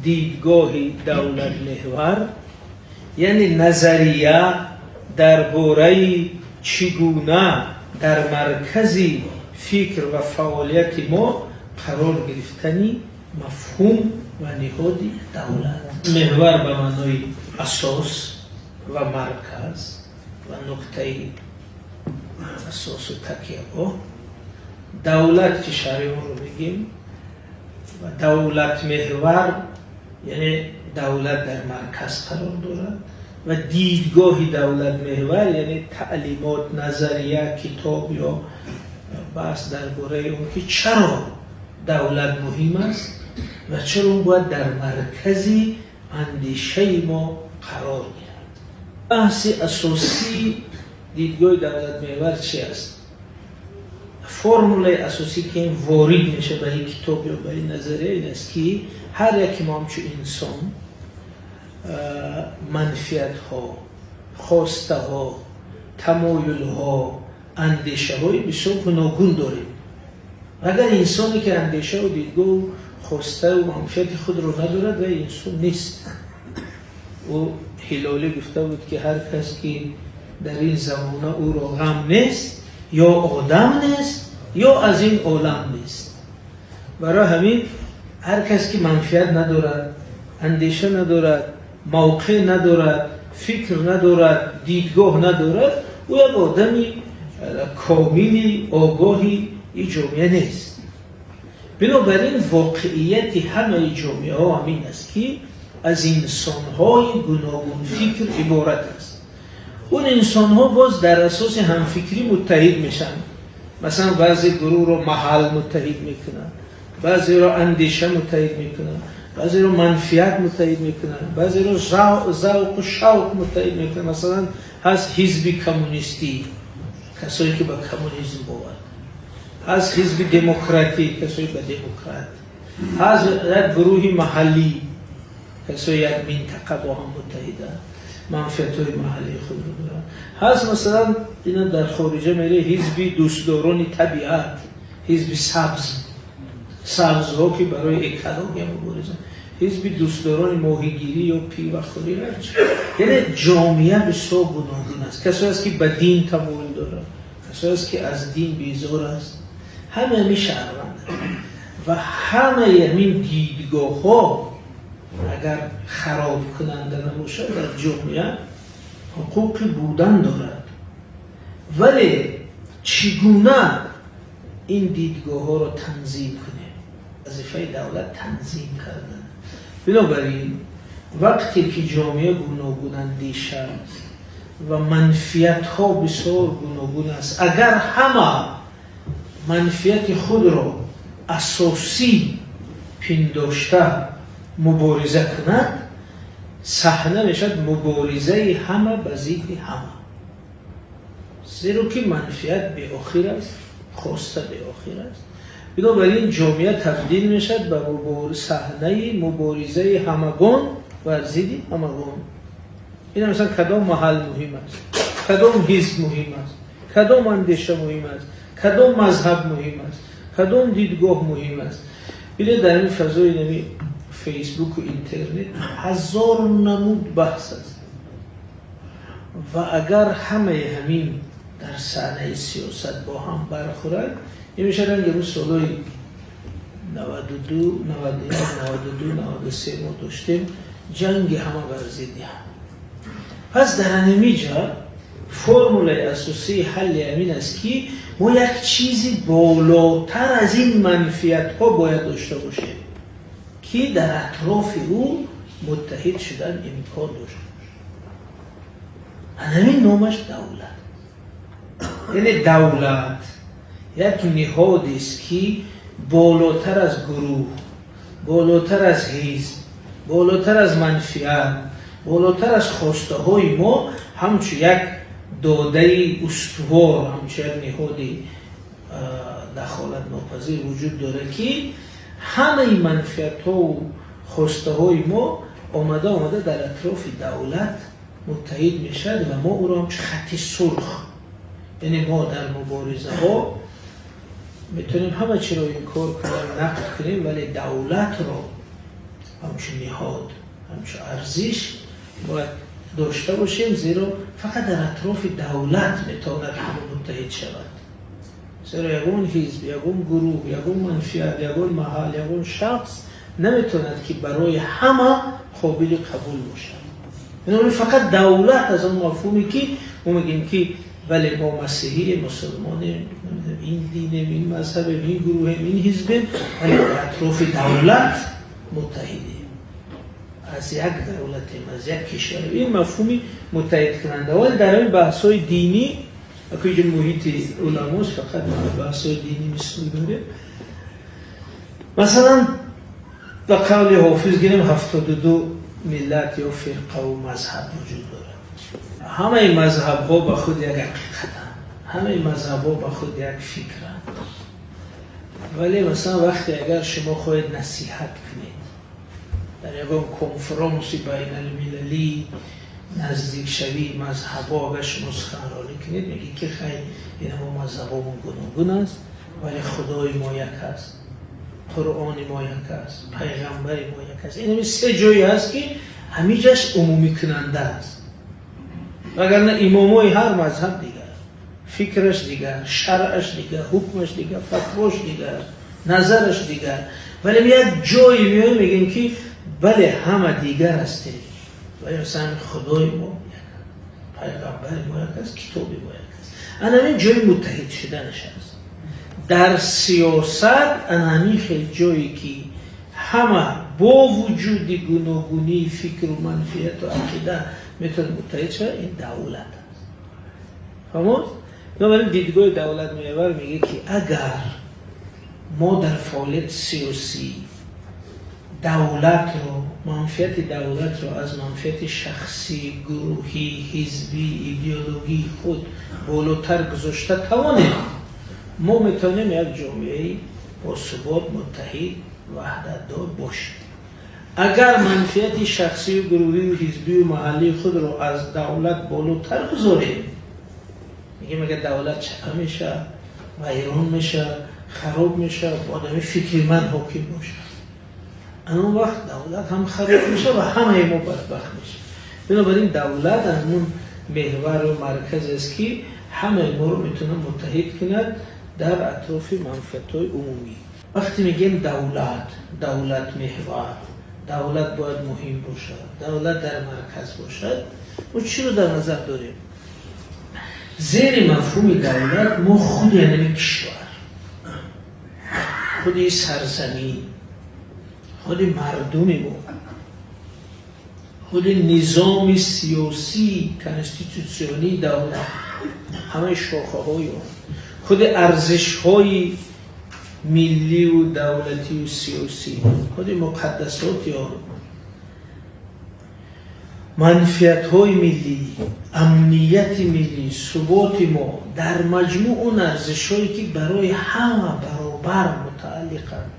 دیدگاهی دولت محور، یعنی نظریه درباره چگونه در مرکزی فکر و فعالیت ما قرار گرفتنی مفهوم و نهاد دولت. محور به معنای اساس و مرکز و نقطه اساس و تکیه. دولت که شرعی رو بگیم و دولت محور یعنی دولت در مرکز قرار دارد و دیدگاه دولت محور یعنی تعلیمات، نظریه، کتاب یا بحث درباره اون که چرا دولت مهم است و چرا اون باید در مرکزی اندیشه ما قرار گیرد. بحث اساسی دیدگاه دولت محور چی است؟ فرمول اساسی که این وارد میشه به این کتاب یا به این نظریه این است که هر یک ما همچون انسان منفیت ها، خواسته ها، تمایل ها، اندیشه های بسیار گوناگون داریم. اگر انسانی که اندیشه و دیدگاه و خواسته و منفیت خود رو ندارد و انسان نیست. او هلالی گفته بود که هر کس که در این زمانه او را غم نیست یا آدم نیست یا از این عالم نیست. برای همین هر کس که منفیت ندارد، اندیشه ندارد، موقع ندارد، فکر ندارد، دیدگاه ندارد، او یک آدمی کاملی آگاهی این جامعه نیست. بنابراین واقعیت همه جامعه ها همین است که از انسان های گوناگون فکر عبارت است. اون انسان ها باز در اساس همفکری متحد میشن. مثلا بعضی گروه رو محل متحد میکنن، بعضی رو اندیشه متحد میکنن، بعضی رو منفیت متحد میکنن، بعضی رو ذوق و شوق متحد میکنن. مثلا هست حزب کمونیستی، کسایی که به کمونیسم باور، هست حزب دموکراتی، کسایی به دموکرات، هست یک گروه محلی، کسایی یک منطقه با هم متحدن، منفعت‌های محلی خود رو دارن. هست مثلا اینا در خارجه میره حزب دوستداران طبیعت، حزب سبزها که برای اکولوژی مبارزن، حزب دوستداران ماهیگیری یا پیوه خوری. یعنی جامعه بسیار گوناگون است. کسایی است که به دین تمایل داره، کسایی است که از دین بیزار است، همه همی شهروند و همه همین دیدگاه ها اگر خراب کننده نباشه در جامعه حقوق بودن دارد. ولی چگونه این دیدگاه ها رو تنظیم کنه؟ وظیفه دولت تنظیم کردن. بنابراین وقتی که جامعه گوناگون اندیشه است و منفیت ها بسیار گوناگون است، اگر همه منفیت خود را اساسی پنداشته مبارزه کند، صحنه میشد مبارزه همه به ضد همه. زیرا که منفیت به آخر است، خواسته به آخر است. بنابراین جامعه تبدیل میشد به صحنه مبارزه همگان و ضد همگان. این مثلا کدام محل مهم است، کدام حزب مهم است، کدام اندیشه مهم است، کدام مذهب مهم است، کدام دیدگاه مهم است. بله در این فضای نمی فیسبوک و اینترنت هزار نمود بحث است و اگر همه همین در صحنه سیاست با هم برخورد، این میشه رنگ روز سالهای 92 93 ما داشتیم جنگ همه بر ضد هم. پس در همینجا فرمول اساسی حل همین است که ما یک چیزی بالاتر از این منفیت ها باید داشته باشیم که در اطراف او متحد شدن امکان داشته باشه. همین نامش دولت. یعنی دولت یک نهادی است که بالاتر از گروه، بالاتر از حزب، بالاتر از منفعت، بالاتر از خواسته های ما همچون یک داده استوار، همچون یک نهادی دخالت ناپذیر وجود داره که همه منفعت ها و خواسته های ما آمده در اطراف دولت متحد میشد و ما او را همچون خط سرخ، یعنی ما در مبارزه ها میتونیم همه چی را این کار کنیم، نقد کنیم، ولی دولت را همچون نهاد، همچون ارزش باید داشته باشیم، زیرا فقط در اطراف دولت میتواند همه متحد شود. زیرا یگون حزب، یگون گروه، یگون منفعت، یگون محل، یگون شخص نمیتواند که برای همه قابل قبول باشد. یعنی فقط دولت از اون مفهومی که ما میگیم که بله ما مسیحی، مسلمان، این دین، این مذهب، این گروه، این حزب، ولی در اطراف دولت متحدیم. از یک دولتیم، از یک کشور. این مفهومی متحد کننده. ولی در این بحث‌های دینی اگه محیط علماست فقط بحث‌های دینی مثل داره. مثلا در قول حافظ گیریم 72 ملت یا فرقه و مذهب وجود داره. همه مذهب ها با خود یک حقیقتن، همه مذهب ها با خود یک فکرن. ولی مثلا وقتی اگر شما خواهید نصیحت کنید در یک کنفرانسی بین المللی نزدیک شوی مذهب ها و شما سخنرانی کنید، میگی که خیلی این ما مذهب ها گوناگون است ولی خدای ما یک است، قرآن ما یک است، پیغمبر ما یک است. این سه جایی هست که همیجاش عمومی کننده است. وگرنه امامای هر مذهب دیگر، فکرش دیگر، شرعش دیگر، حکمش دیگر، فتواش دیگر، نظرش دیگر. ولی یک جایی میایم میگیم که بله همه دیگر هستیم ولی مثلا خدای ما یک است، پیغمبر ما یک است، کتاب ما یک است. این جای متحد شدنش است. در سیاست همین خیلی جایی که همه با وجود گوناگونی فکر و منفعت و عقیده میتونه متحد شد، این دولت است. فهمید؟ بنابراین دیدگاه دولت محور میگه که اگر ما در فعالیت سیاسی دولت رو، منفعت دولت رو از منفعت شخصی، گروهی، حزبی، ایدئولوژی خود بالاتر گذاشته توانیم، ما میتونیم یک جامعه با ثبات، متحد، وحدت دار باشیم. اگر منفعت شخصی و گروهی و حزبی و محلی خود رو از دولت بالاتر گذاریم، میگیم اگر دولت چپه میشه، ویران میشه، خراب میشه، آدمی فکرمند حاکم باشه، اون وقت دولت هم خراب میشه و همه ما بدبخت میشه. بنابراین دولت همون محور و مرکز است که همه ما رو میتونه متحد کند در اطراف منفعت‌های عمومی. وقتی میگیم دولت محور، دولت باید مهم باشد، دولت در مرکز باشد، ما چی رو در نظر داریم؟ زیر مفهوم دولت ما خود یعنی کشور، خود سرزمین، خود مردم ما، خود نظام سیاسی کنستیتوسیونی دولت، همه شاخه های خود ارزش های ملی و دولتی و سیاسی، خود مقدسات یا منفعت های ملی، امنیت ملی، ثبات ما، در مجموع اون ارزش هایی که برای همه برابر متعلقند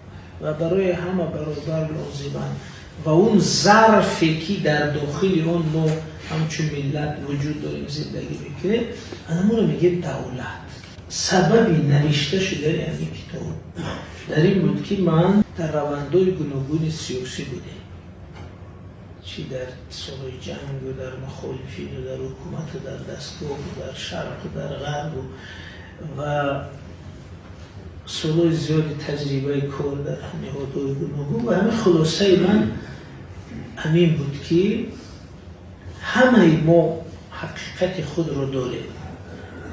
و برای همه برابر لازمند و اون ظرفی که در داخل اون ما همچون ملت وجود داریم زندگی میکنیم، اما رو میگه دولت. سببی نوشته شده در این کتاب در این بود که من در روندهای گوناگون سیاسی بودم، چی در سالهای جنگ و در مخالفین و در حکومت و در دستگاه و در شرق و در غرب و سالهای زیادی تجربه کار در نهادهای گوناگون و همین خلاصه من همین بود که همه ما حقیقت خود رو داریم،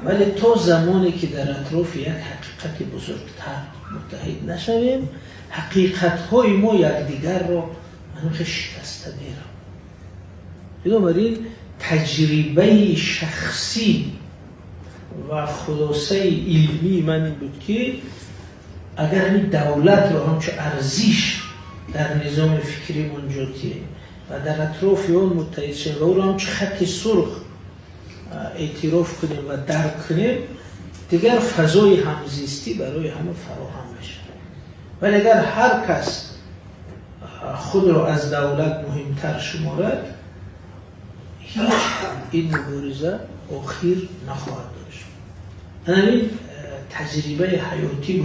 ولی تا زمانی که در اطراف یک حقیقت بزرگتر متحد نشویم، حقیقت‌های ما یکدیگر را منوخ شکسته میرم. بنابراین تجربه شخصی و خلاصه علمی من این بود که اگر این دولت را همچه ارزش در نظام فکری منجاتیه و در اطراف اون متحد شویم و او را همچه خط سرخ اعتراف کنیم و درک کنیم، دیگر فضای همزیستی برای همه فراهم میشه. ولی اگر هر کس خود را از دولت مهمتر شمارد، هیچ این مبارزه آخر نخواهد داشت. همین تجربه حیاتی